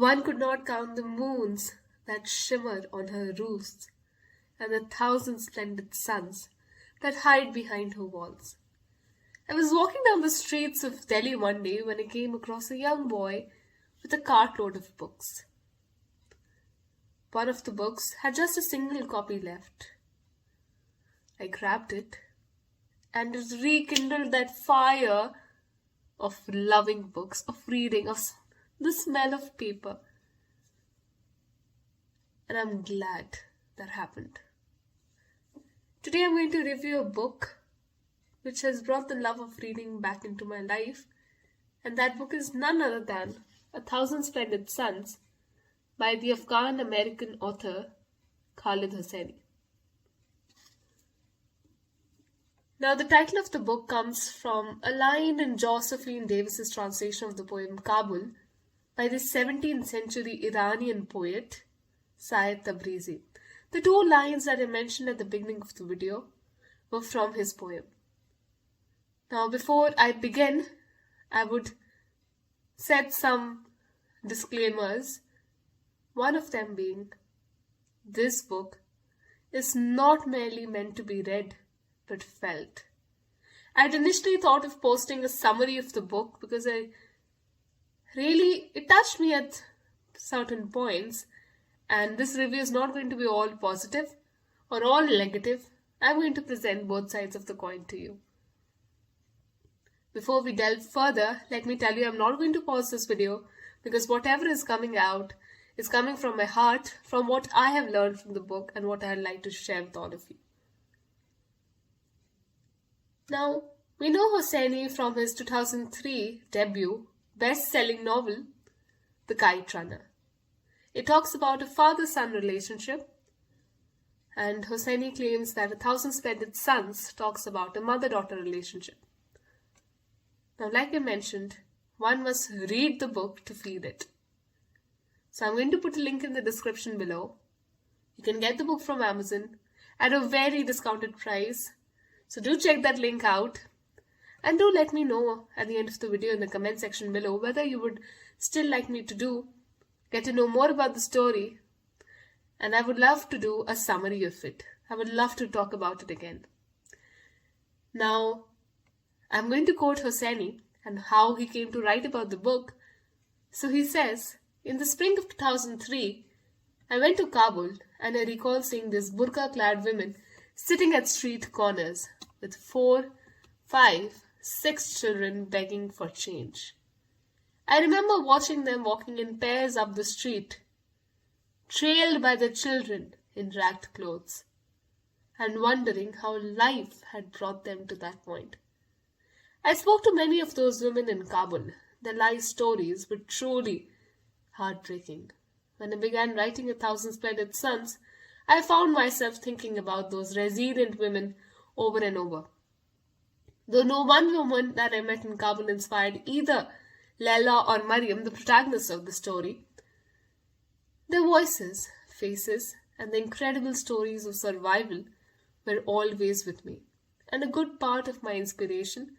One could not count the moons that shimmer on her roofs and the thousand splendid suns that hide behind her walls. I was walking down the streets of Delhi one day when I came across a young boy with a cartload of books. One of the books had just a single copy left. I grabbed it, and it rekindled that fire of loving books, of reading, of the smell of paper. And I'm glad that happened. Today I'm going to review a book which has brought the love of reading back into my life, and that book is none other than A Thousand Splendid Suns by the Afghan-American author Khaled Hosseini. Now, the title of the book comes from a line in Josephine Davis's translation of the poem Kabul by the 17th century Iranian poet Syed Tabrizi. The two lines that I mentioned at the beginning of the video were from his poem. Now, before I begin, I would set some disclaimers. One of them being, this book is not merely meant to be read, but felt. I had initially thought of posting a summary of the book because it touched me at certain points, and this review is not going to be all positive or all negative. I'm going to present both sides of the coin to you. Before we delve further, let me tell you I'm not going to pause this video because whatever is coming out is coming from my heart, from what I have learned from the book and what I'd like to share with all of you. Now, we know Hosseini from his 2003 debut, best-selling novel, The Kite Runner. It talks about a father-son relationship, and Hosseini claims that A Thousand Splendid Suns talks about a mother-daughter relationship. Now, like I mentioned, one must read the book to feel it. So I'm going to put a link in the description below. You can get the book from Amazon at a very discounted price. So do check that link out. And do let me know at the end of the video in the comment section below whether you would still like me to get to know more about the story. And I would love to do a summary of it. I would love to talk about it again. Now, I'm going to quote Hosseini and how he came to write about the book. So he says, in the spring of 2003, I went to Kabul and I recall seeing these burqa-clad women sitting at street corners with 4, 5, 6 children begging for change. I remember watching them walking in pairs up the street, trailed by the children in ragged clothes, and wondering how life had brought them to that point. I spoke to many of those women in Kabul. Their life stories were truly heartbreaking. When I began writing A Thousand Splendid Suns, I found myself thinking about those resilient women over and over. Though no one woman that I met in Kabul inspired either Leila or Mariam, the protagonists of the story, their voices, faces, and the incredible stories of survival were always with me, and a good part of my inspiration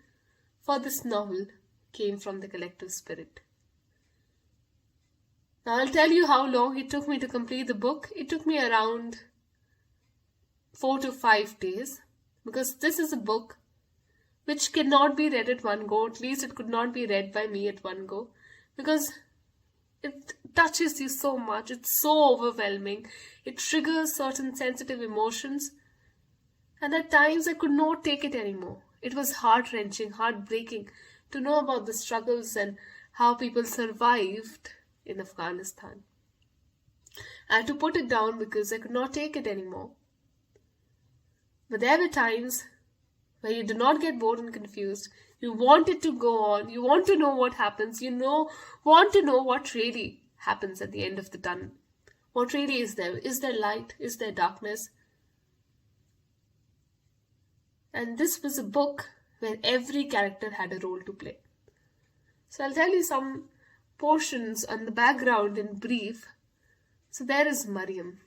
for this novel came from the collective spirit. Now I'll tell you how long it took me to complete the book. It took me around 4 to 5 days, because this is a book which cannot be read at one go. At least it could not be read by me at one go, because it touches you so much. It's so overwhelming. It triggers certain sensitive emotions, and at times I could not take it anymore. It was heart-wrenching, heartbreaking to know about the struggles and how people survived in Afghanistan. I had to put it down because I could not take it anymore. But there were times where you do not get bored and confused. You want it to go on. You want to know what happens. Want to know what really happens at the end of the tunnel. What really is there? Is there light? Is there darkness? And this was a book where every character had a role to play. So I'll tell you some portions on the background in brief. So there is Mariam.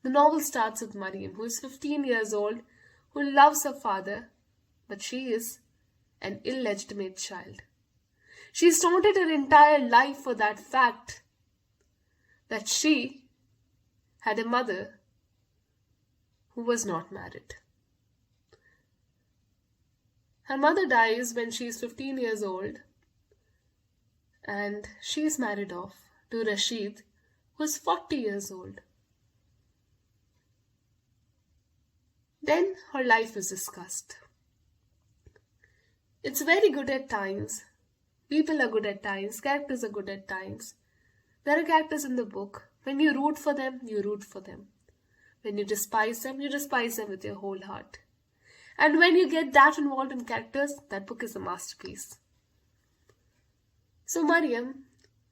The novel starts with Mariam, who is 15 years old, who loves her father, but she is an illegitimate child. She's taunted her entire life for that fact. that she had a mother who was not married. Her mother dies when she is 15 years old, and she is married off to Rashid, who is 40 years old. Then her life is discussed. It's very good at times. People are good at times. Characters are good at times. There are characters in the book. When you root for them, you root for them. When you despise them with your whole heart. And when you get that involved in characters, that book is a masterpiece. So Mariam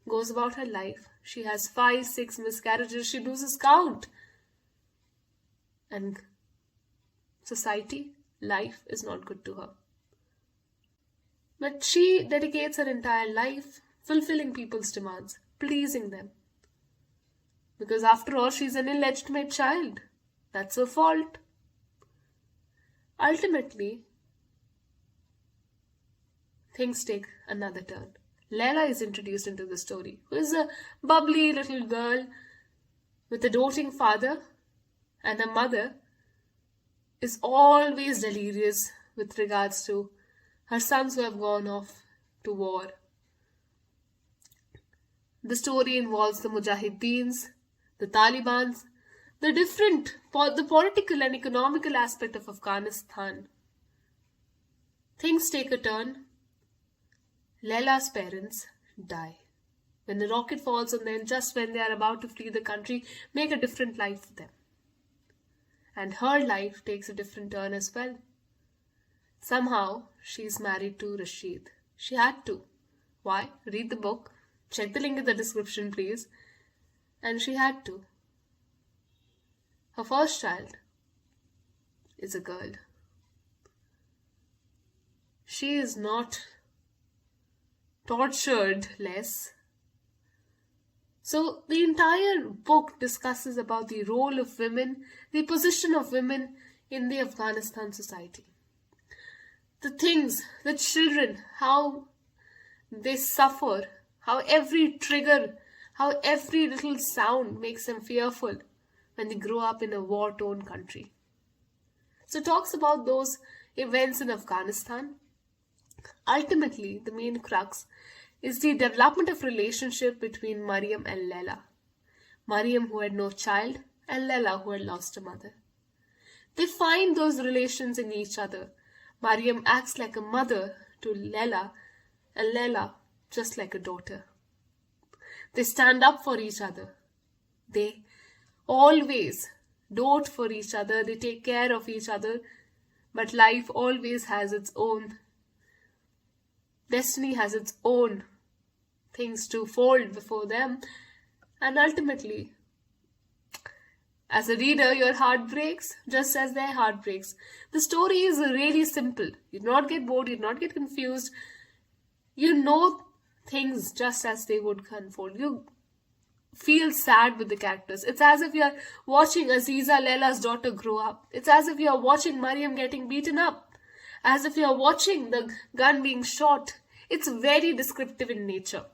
goes about her life. She has 5-6 miscarriages. She loses count. And society, life is not good to her. But she dedicates her entire life fulfilling people's demands, pleasing them. Because after all, she's an illegitimate child. That's her fault. Ultimately, things take another turn. Layla is introduced into the story, who is a bubbly little girl with a doting father, and her mother is always delirious with regards to her sons who have gone off to war. The story involves the Mujahideens, the Talibans, the political and economical aspect of Afghanistan. Things take a turn. Layla's parents die. When the rocket falls on them, just when they are about to flee the country, make a different life for them. And her life takes a different turn as well. Somehow, she is married to Rashid. She had to. Why? Read the book. Check the link in the description, please. And she had to. Her first child is a girl. She is not tortured less. So the entire book discusses about the role of women, the position of women in the Afghanistan society. The things, the children, how they suffer, how every trigger, how every little sound makes them fearful when they grow up in a war-torn country. So it talks about those events in Afghanistan. Ultimately, the main crux is the development of relationship between Mariam and Layla. Mariam, who had no child, and Layla, who had lost a mother. They find those relations in each other. Mariam acts like a mother to Layla, and Layla just like a daughter. They stand up for each other. They always dote for each other. They take care of each other. But life always has its own destiny, has its own things to fold before them. And ultimately, as a reader, your heart breaks just as their heart breaks. The story is really simple. You do not get bored, you do not get confused. You know things just as they would unfold. You feel sad with the characters. It's as if you're watching Aziza, Layla's daughter, grow up. It's as if you're watching Mariam getting beaten up. As if you're watching the gun being shot. It's very descriptive in nature.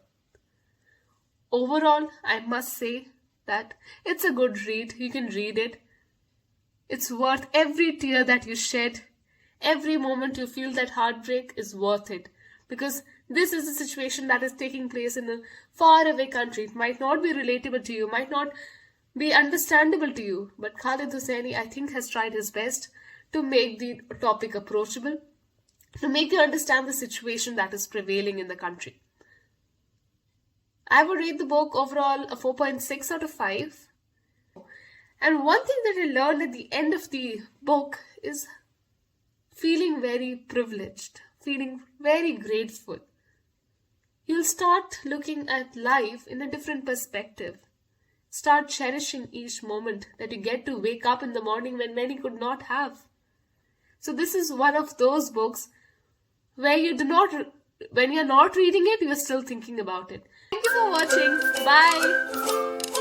Overall, I must say that it's a good read. You can read it. It's worth every tear that you shed. Every moment you feel that heartbreak is worth it. Because this is a situation that is taking place in a faraway country. It might not be relatable to you, might not be understandable to you. But Khaled Hosseini, I think, has tried his best to make the topic approachable, to make you understand the situation that is prevailing in the country. I would rate the book overall a 4.6 out of 5. And one thing that I learned at the end of the book is feeling very privileged, feeling very grateful. You'll start looking at life in a different perspective. Start cherishing each moment that you get to wake up in the morning when many could not have. So this is one of those books where when you're not reading it, you're still thinking about it. Thank you for watching. Bye.